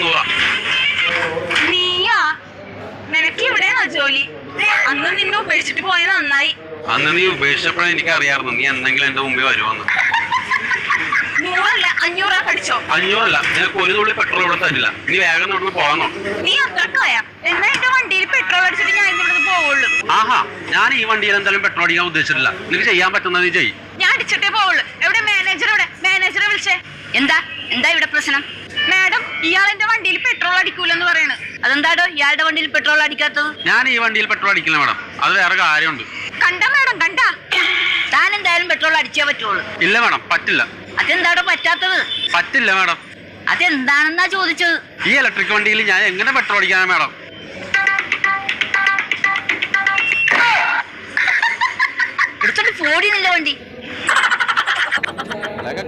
300. നീയാ? നിനക്ക് ഇവിടെയാണോ ജോലി? അന്ന് നിന്നെ ഉപേക്ഷിച്ചിട്ട് പോയത് നന്നായി. അന്ന് നീ ഉപേക്ഷിച്ചപ്പോഴാണ് എനിക്ക് അറിയാമായിരുന്നു നീ എന്തെങ്കിലും എന്റെ മുമ്പിൽ വരുമെന്ന്. 100 അല്ല 500 കടിച്ചോ? 500 അല്ല, നിനക്ക് ഒരു തുള്ളി പെട്രോൾ ഇവിടെ തരില്ല. നീ വേഗം നടന്ന് പോകാന്നോ? നീ അത്രക്കായ? എന്നാ എന്റെ വണ്ടിയിൽ പെട്രോൾ അടിച്ചിട്ട് ഞാൻ ഇവിടുന്ന് പോവുള്ളൂ. ആഹാ, ഞാൻ ഈ വണ്ടിയിൽ എന്തായാലും പെട്രോൾ അടിക്കാൻ ഉദ്ദേശിച്ചിട്ടില്ല. നിനക്ക് ചെയ്യാൻ പറ്റുന്നത് നീ ചെയ്യും. ഞാൻ അടിച്ചിട്ടേ പോവുള്ളൂ. എവിടെ മാനേജർ? എവിടെ മാനേജറെ വിളിച്ചേ? എന്താ ഇവിടെ പ്രശ്നം? മാഡം, ഇയാൾ എന്റെ വണ്ടിയിൽ പെട്രോൾ അടിക്കൂലെന്ന് പറയണ്. അതെന്താടോ ഇയാളുടെ വണ്ടിയിൽ പെട്രോൾ അടിക്കാത്തത്? ഞാൻ ഈ വണ്ടിയിൽ പെട്രോൾ അടിക്കില്ല മാഡം, അത് വേറെ കാര്യമുണ്ട്. കണ്ട മാഡം, കണ്ട? താൻ എന്തായാലും പെട്രോൾ അടിച്ചേ പറ്റുള്ളൂ. ഇല്ല മാഡം, പറ്റില്ല. അതെന്താടോ പറ്റാത്തത്? പറ്റില്ല മാഡം. അതെന്താണെന്നാ ചോദിച്ചത്. ഈ ഇലക്ട്രിക് വണ്ടിയിൽ ഞാൻ എങ്ങനെ പെട്രോൾ അടിക്കാനാ മാഡം? എടുത്തിട്ട് പോടി നില്ല വണ്ടി.